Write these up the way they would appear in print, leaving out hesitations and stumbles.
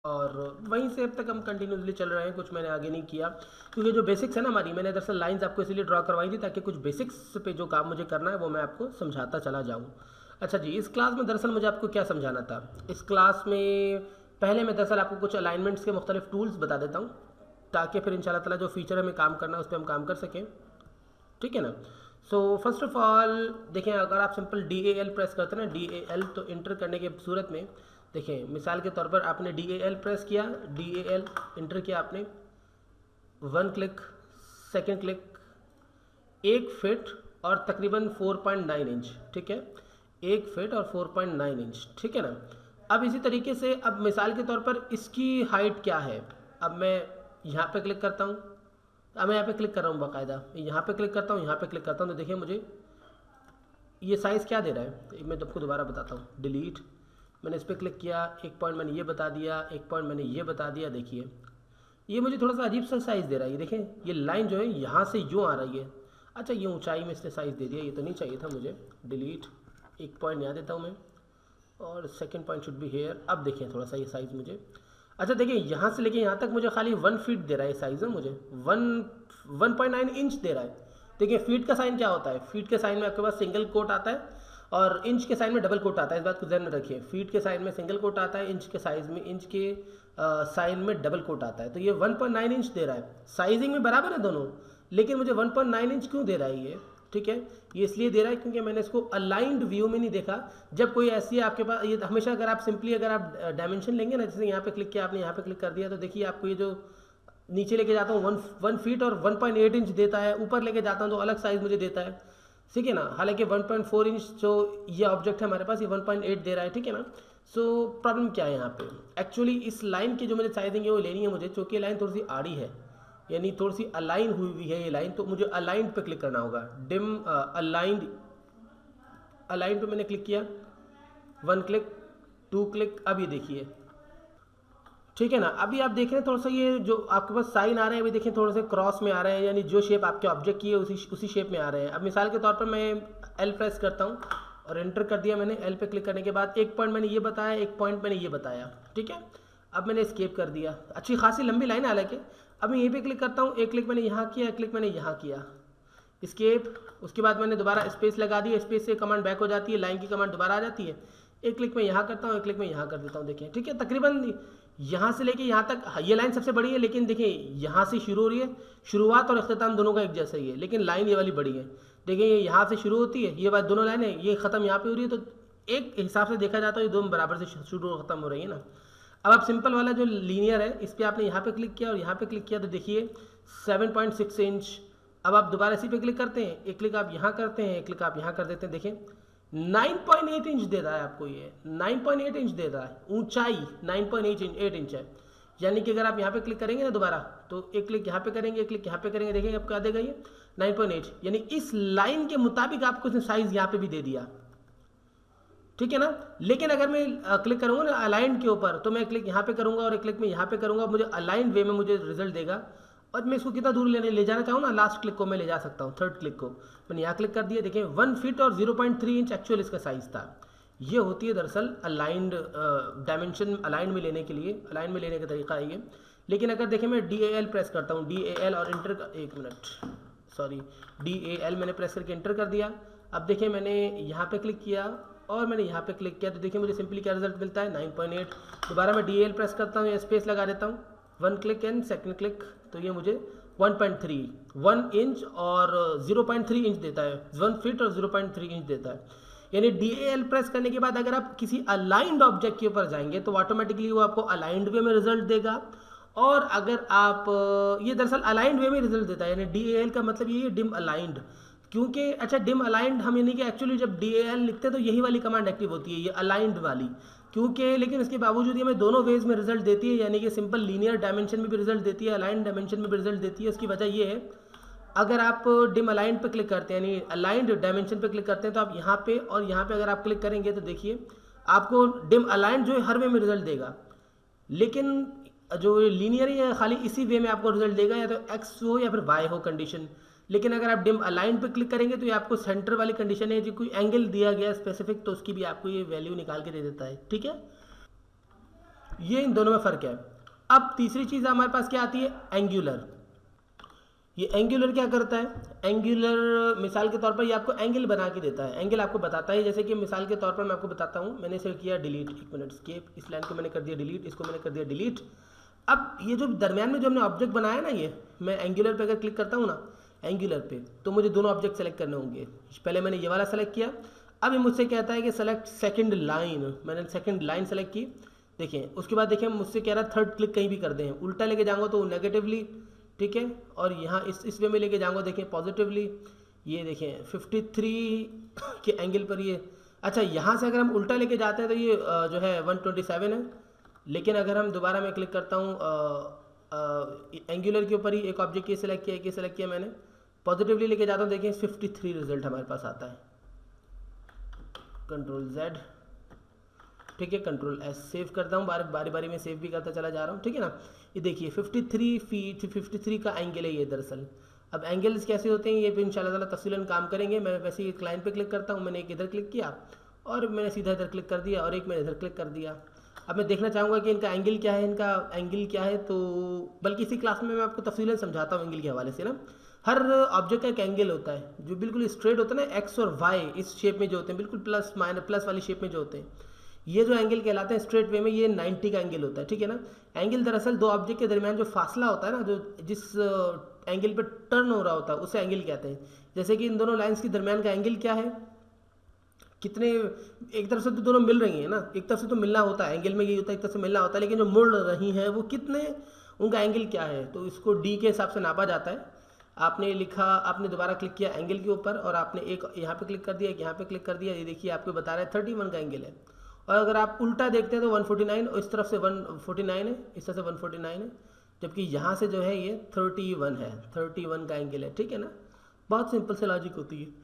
और वहीं से अब तक हम कंटिन्यूसली चल रहे हैं, कुछ मैंने आगे नहीं किया क्योंकि जो बेसिक्स है ना हमारी, मैंने दरअसल लाइंस आपको इसलिए ड्रॉ करवाई थी ताकि कुछ बेसिक्स पे जो काम मुझे करना है वो मैं आपको समझाता चला जाऊँ। अच्छा जी, इस क्लास में दरअसल मुझे आपको क्या समझाना था, इस क्लास में पहले मैं दरअसल आपको कुछ अलाइनमेंट्स के मुख्तलिफ टूल्स बता देता हूँ ताकि फिर इंशाल्लाह ताला जो फीचर हमें काम करना है उस पर हम काम कर सकें, ठीक है ना। सो फर्स्ट ऑफ ऑल देखें, अगर आप सिंपल DAL प्रेस करते हैं ना, DAL, तो इंटर करने के सूरत में देखें, मिसाल के तौर पर आपने DAL प्रेस किया, DAL इंटर किया आपने, 1 क्लिक, सेकंड क्लिक, 1 फिट और तकरीबन 4.9 इंच, ठीक है, 1 फिट और 4.9 इंच, ठीक है ना। अब इसी तरीके से अब मिसाल के तौर पर इसकी हाइट क्या है, अब मैं यहाँ पे क्लिक करता हूँ, अब मैं यहाँ पे क्लिक कर रहा हूँ बाकायदा, यहाँ पे क्लिक करता हूँ, यहाँ पे क्लिक करता हूँ, तो देखिए मुझे ये साइज़ क्या दे रहा है, मैं आपको दोबारा बताता हूँ। डिलीट, मैंने इस पर क्लिक किया, एक पॉइंट मैंने ये बता दिया, एक पॉइंट मैंने ये बता दिया, देखिए ये मुझे थोड़ा सा अजीब सा साइज़ दे रहा है, ये देखें ये लाइन जो है यहाँ से यूँ आ रही है। अच्छा, ये ऊंचाई में इसने साइज़ दे दिया, ये तो नहीं चाहिए था मुझे। डिलीट, एक पॉइंट यहाँ देता हूँ मैं, और second point should be here. अब देखिए थोड़ा सा ये साइज़ मुझे, अच्छा देखिए यहाँ से लेके यहाँ तक मुझे खाली 1 फीट दे रहा है साइज़ है, मुझे 1.9 इंच दे रहा है। देखिए फीट का साइन क्या होता है, फीट के साइन में आपके पास सिंगल कोट आता है और इंच के साइन में डबल कोट आता है, इस बात को ध्यान में रखिए। फीट के साइन में सिंगल कोट आता है, इंच के साइज में, इंच के साइन में डबल कोट आता है। तो ये 1.9 इंच दे रहा है, साइजिंग में बराबर है दोनों, लेकिन मुझे 1.9 इंच क्यों दे रहा है ये, ठीक है, ये इसलिए दे रहा है क्योंकि मैंने इसको अलाइंड व्यू में नहीं देखा। जब कोई ऐसी आपके पास, ये हमेशा अगर आप सिंपली अगर आप डायमेंशन लेंगे ना, जैसे यहाँ पे क्लिक किया आपने, यहाँ पे क्लिक कर दिया, तो देखिए आपको ये जो नीचे लेके जाता हूँ 1 फीट और 1.8 इंच देता है, ऊपर लेके जाता हूँ तो अलग साइज़ मुझे देता है, ठीक है ना। हालांकि 1.4 इंच जो ये ऑब्जेक्ट है हमारे पास, ये 1.8 दे रहा है, ठीक है ना। सो प्रॉब्लम क्या है यहाँ पे, एक्चुअली इस लाइन की जो मुझे साइजिंग है वो लेनी है मुझे, चूँकि लाइन थोड़ी सी आड़ी है, यानी थोड़ी सी अलाइन हुई हुई है ये लाइन, तो मुझे अलाइंड पे क्लिक करना होगा। डिम अलाइंड, अलाइन पे मैंने क्लिक किया, 1 क्लिक, 2 क्लिक, अब ये देखिए, ठीक है ना। अभी आप देख रहे हैं थोड़ा सा ये जो आपके पास साइन आ रहे हैं, अभी देखिए थोड़े से क्रॉस में आ रहे हैं, यानी जो शेप आपके ऑब्जेक्ट की है उसी शेप में आ रहे हैं। अब मिसाल के तौर पर मैं L प्रेस करता हूँ और एंटर कर दिया मैंने। L पे क्लिक करने के बाद एक पॉइंट मैंने ये बताया, एक पॉइंट मैंने ये बताया, ठीक है। अब मैंने स्केप कर दिया, अच्छी खासी लंबी लाइन है हालांकि। अब मैं यहीं पे क्लिक करता हूँ, एक क्लिक मैंने यहाँ किया, एक क्लिक मैंने यहाँ किया, स्केप, उसके बाद मैंने दोबारा स्पेस लगा दी, स्पेस से कमांड बैक हो जाती है, लाइन की कमांड दोबारा आ जाती है। एक क्लिक में यहाँ करता हूँ, एक क्लिक में यहाँ कर देता हूँ, देखिए ठीक है। तकरीबन यहाँ से लेके यहाँ तक ये लाइन सबसे बड़ी है, लेकिन देखिए यहाँ से शुरू हो रही है, शुरुआत और अख्ताम दोनों का एक जैसा ही है, लेकिन लाइन ये वाली बड़ी है। देखिए ये यहाँ से शुरू होती है, ये बात दोनों लाइन है, ये ख़त्म यहाँ पे हो रही है, तो एक हिसाब से देखा जाता है ये दोनों बराबर से शुरू और ख़त्म हो रही है ना। अब आप सिंपल वाला जो लीनियर है इस पर आपने यहाँ पे क्लिक किया और यहाँ पे क्लिक किया, तो देखिए 7.6 इंच। अब आप दोबारा इसी पे क्लिक करते हैं, एक क्लिक आप यहाँ करते हैं, एक क्लिक आप यहाँ कर देते हैं, देखिए 9.8 इंच दे रहा है आपको, ये 9.8 इंच दे रहा है, ऊंचाई 9.8 इंच है। यानी कि अगर आप यहाँ पे क्लिक करेंगे ना दोबारा, तो एक क्लिक यहाँ पे करेंगे, एक क्लिक यहाँ पे करेंगे, देखेंगे आपको क्या देगा ये 9.8, यानी इस लाइन के मुताबिक आपको इसने साइज यहाँ पे भी दे दिया, ठीक है ना। लेकिन अगर मैं क्लिक करूंगा ना अलाइंड के ऊपर, तो मैं क्लिक यहाँ पे करूंगा और एक क्लिक में यहाँ पे करूंगा, मुझे अलाइंड वे में मुझे रिजल्ट देगा। और मैं इसको कितना दूर ले जाना चाहूँ ना, लास्ट क्लिक को मैं ले जा सकता हूँ, थर्ड क्लिक को मैंने यहाँ क्लिक कर दिया, देखिए 1 फीट और 0.3 इंच एक्चुअल इसका साइज़ था। ये होती है दरअसल अलाइंड डायमेंशन, अलाइंड में लेने के लिए, अलाइंड में लेने का तरीका है ये। लेकिन अगर देखें मैं DAL प्रेस करता हूँ, DAL और इंटर, एक मिनट सॉरी, DAL मैंने प्रेस करके इंटर कर दिया। अब देखिए मैंने यहाँ पे क्लिक किया और मैंने यहाँ पे क्लिक किया, तो देखिए मुझे सिंपली क्या रिजल्ट मिलता है 9.8। दोबारा मैं DAL प्रेस करता हूँ या स्पेस लगा देता हूँ, 1 क्लिक एंड सेकंड क्लिक, तो ये मुझे 1 इंच और 0.3 इंच देता है, 1 फीट और 0.3 इंच देता है। यानी DAL प्रेस करने के बाद अगर आप किसी अलाइंड ऑब्जेक्ट के ऊपर जाएंगे तो ऑटोमेटिकली वो आपको अलाइंड वे में रिजल्ट देगा। और अगर आप ये दरअसल अलाइंड वे में रिजल्ट देता है, यानी DAL का मतलब ये है डिम अलाइंड, क्योंकि अच्छा डिम अलाइंड हम यानी कि एक्चुअली जब DAL लिखते हैं तो यही वाली कमांड एक्टिव होती है, ये अलाइंड वाली, क्योंकि लेकिन इसके बावजूद ये हमें दोनों वेज में रिजल्ट देती है, यानी कि सिंपल लीनियर डायमेंशन में भी रिजल्ट देती है, अलाइंड डायमेंशन में भी रिजल्ट देती है। उसकी वजह ये है, अगर आप डिम अलाइंड पे क्लिक करते हैं यानी अलाइंड डायमेंशन पे क्लिक करते हैं, तो आप यहाँ पे और यहाँ पे अगर आप क्लिक करेंगे तो देखिए आपको डिम अलाइंड जो है हर वे में रिजल्ट देगा, लेकिन जो लीनियर है खाली इसी वे में आपको रिजल्ट देगा, या तो एक्स हो या फिर वाई हो कंडीशन। लेकिन अगर आप डिम अलाइन पे क्लिक करेंगे तो ये आपको सेंटर वाली कंडीशन है, जो कोई एंगल दिया गया स्पेसिफिक, तो उसकी भी आपको ये वैल्यू निकाल के दे देता है, ठीक है। ये इन दोनों में फ़र्क है। अब तीसरी चीज़ हमारे पास क्या आती है, एंगुलर। ये एंगुलर क्या करता है, एंगुलर मिसाल के तौर पर ये आपको एंगल बना के देता है, एंगल आपको बताता है। जैसे कि मिसाल के तौर पर मैं आपको बताता हूँ, मैंने इसे किया डिलीट, 1 मिनट स्केप, इस लाइन को मैंने कर दिया डिलीट, इसको मैंने कर दिया डिलीट। अब ये जो दरमियान में जो हमने ऑब्जेक्ट बनाया ना, ये मैं एंगुलर पे अगर क्लिक करता हूँ ना, एंगुलर पे, तो मुझे दोनों ऑब्जेक्ट सेलेक्ट करने होंगे। पहले मैंने ये वाला सेलेक्ट किया, अब ये मुझसे कहता है कि सेलेक्ट सेकंड लाइन, मैंने सेकंड लाइन सेलेक्ट की। देखिए उसके बाद देखिए मुझसे कह रहा है थर्ड क्लिक कहीं भी कर दें, उल्टा लेके जाऊँगा तो नेगेटिवली, ठीक है, और यहाँ इस वे में लेके जाऊँगा, देखें पॉजिटिवली। ये देखें 53 के एंगल पर ये, अच्छा यहाँ से अगर हम उल्टा लेके जाते हैं तो ये जो है 127 है। लेकिन अगर हम दोबारा मैं क्लिक करता हूँ एंगुलर के ऊपर ही, एक ऑब्जेक्ट ये सिलेक्ट किया, ये सिलेक्ट किया मैंने, पॉजिटिवली लेके जाता हूँ, देखिए 53 रिजल्ट हमारे पास आता है। कंट्रोल Z, ठीक है, कंट्रोल S सेव करता हूँ, बारी बारी में सेव भी करता चला जा रहा हूँ, ठीक है ना। ये देखिए 53 फीट 53 का एंगल है ये दरअसल। अब एंगल्स कैसे होते हैं ये भी इंशाल्लाह ताला तफसीलन काम करेंगे। मैं वैसे एक लाइन पे क्लिक करता हूँ, मैंने एक इधर क्लिक किया और मैंने सीधा इधर क्लिक कर दिया और एक मैंने इधर क्लिक कर दिया। अब मैं देखना चाहूँगा कि इनका एंगल क्या है, इनका एंगल क्या है, तो बल्कि इसी क्लास में मैं आपको तफसीलन समझाता हूँ एंगल के हवाले से ना। हर ऑब्जेक्ट का एक एंगल होता है जो बिल्कुल स्ट्रेट होता है ना, एक्स और वाई इस शेप में जो होते हैं, बिल्कुल प्लस माइनस प्लस वाली शेप में जो होते हैं, ये जो एंगल कहलाते हैं स्ट्रेट वे में, ये 90 का एंगल होता है, ठीक है ना। एंगल दरअसल दो ऑब्जेक्ट के दरमियान जो फासला होता है ना, जो जिस एंगल पे टर्न हो रहा होता है उसे एंगल कहते हैं। जैसे कि इन दोनों लाइंस के दरमियान का एंगल क्या है, कितने, एक तरफ से तो दोनों मिल रही हैं ना, एक तरफ से तो मिलना होता है, एंगल में यही होता है एक तरफ से मिलना होता है, लेकिन जो मुड़ रही हैं वो कितने, उनका एंगल क्या है, तो इसको डी के हिसाब से नापा जाता है। आपने लिखा, आपने दोबारा क्लिक किया एंगल के ऊपर और आपने एक यहाँ पे क्लिक कर दिया, एक यहाँ पे क्लिक कर दिया, ये देखिए आपको बता रहा है 31 का एंगल है। और अगर आप उल्टा देखते हैं तो 149, और इस तरफ से 149 है, इस तरफ से 149 है, जबकि यहाँ से जो है ये 31 है, 31 का एंगल है, ठीक है ना। बहुत सिंपल से लॉजिक होती है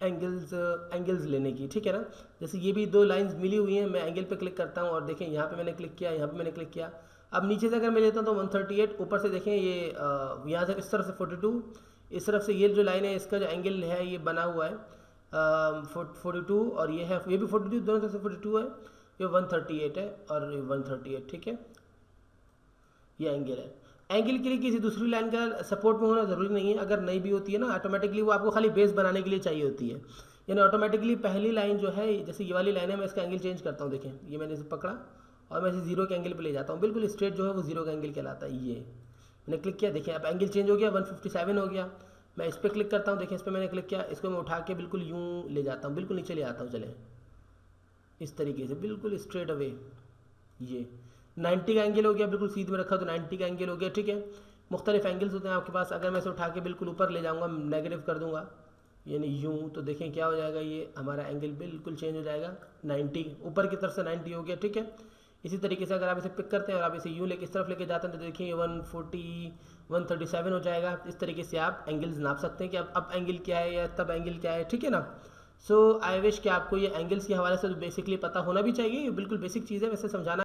एंगल्स लेने की, ठीक है ना। जैसे ये भी दो लाइंस मिली हुई हैं, मैं एंगल पे क्लिक करता हूँ और देखें यहाँ पे मैंने क्लिक किया, यहाँ पे मैंने क्लिक किया। अब नीचे से अगर मैं लेता हूँ तो 138, ऊपर से देखें ये यहाँ से इस तरफ से 42, इस तरफ से ये जो लाइन है इसका जो एंगल है ये बना हुआ है 42, और ये है ये भी 42, दोनों तरफ से 42 है, ये 138 है और ये 138, ठीक है, ये एंगल है। एंगल के लिए किसी दूसरी लाइन का सपोर्ट में होना ज़रूरी नहीं है, अगर नहीं भी होती है ना ऑटोमेटिकली, वो आपको खाली बेस बनाने के लिए चाहिए होती है। यानी ऑटोमेटिकली पहली लाइन जो है, जैसे ये वाली लाइन है, मैं इसका एंगल चेंज करता हूँ, देखें ये मैंने इसे पकड़ा और मैं इसे 0 के एंगल पे ले जाता हूँ, बिल्कुल स्ट्रेट जो है वो 0 का एंगल कहलाता है। ये मैंने क्लिक किया, देखिए अब एंगल चेंज हो गया, 157 हो गया। मैं इस पर क्लिक करता हूँ, देखिए इस पर मैंने क्लिक किया, इसको मैं उठा के बिल्कुल यूँ ले जाता हूँ, बिल्कुल नीचे ले आता हूँ, चले इस तरीके से बिल्कुल स्ट्रेट अवे, ये 90 का एंगल हो गया, बिल्कुल सीध में रखा तो 90 का एंगल हो गया, ठीक है। मुख्तलिफ एंगल्स होते हैं आपके पास, अगर मैं इसे उठा के बिल्कुल ऊपर ले जाऊँगा, नेगेटिव कर दूँगा यानी यूँ, तो देखें क्या हो जाएगा, ये हमारा एंगल बिल्कुल चेंज हो जाएगा, 90 ऊपर की तरफ से 90 हो गया, ठीक है। इसी तरीके से अगर आप इसे पिक करते हैं और आप इसे यूँ लेके इस तरफ लेके जाते हैं तो देखिए ये 140 137 हो जाएगा। इस तरीके से आप एंगल्स नाप सकते हैं कि अब एंगल क्या है या तब एंगल क्या है, ठीक है ना। सो आई विश कि आपको ये एंगल्स के हवाले से बेसिकली पता होना भी चाहिए, ये बिल्कुल बेसिक चीज़ है, वैसे समझाना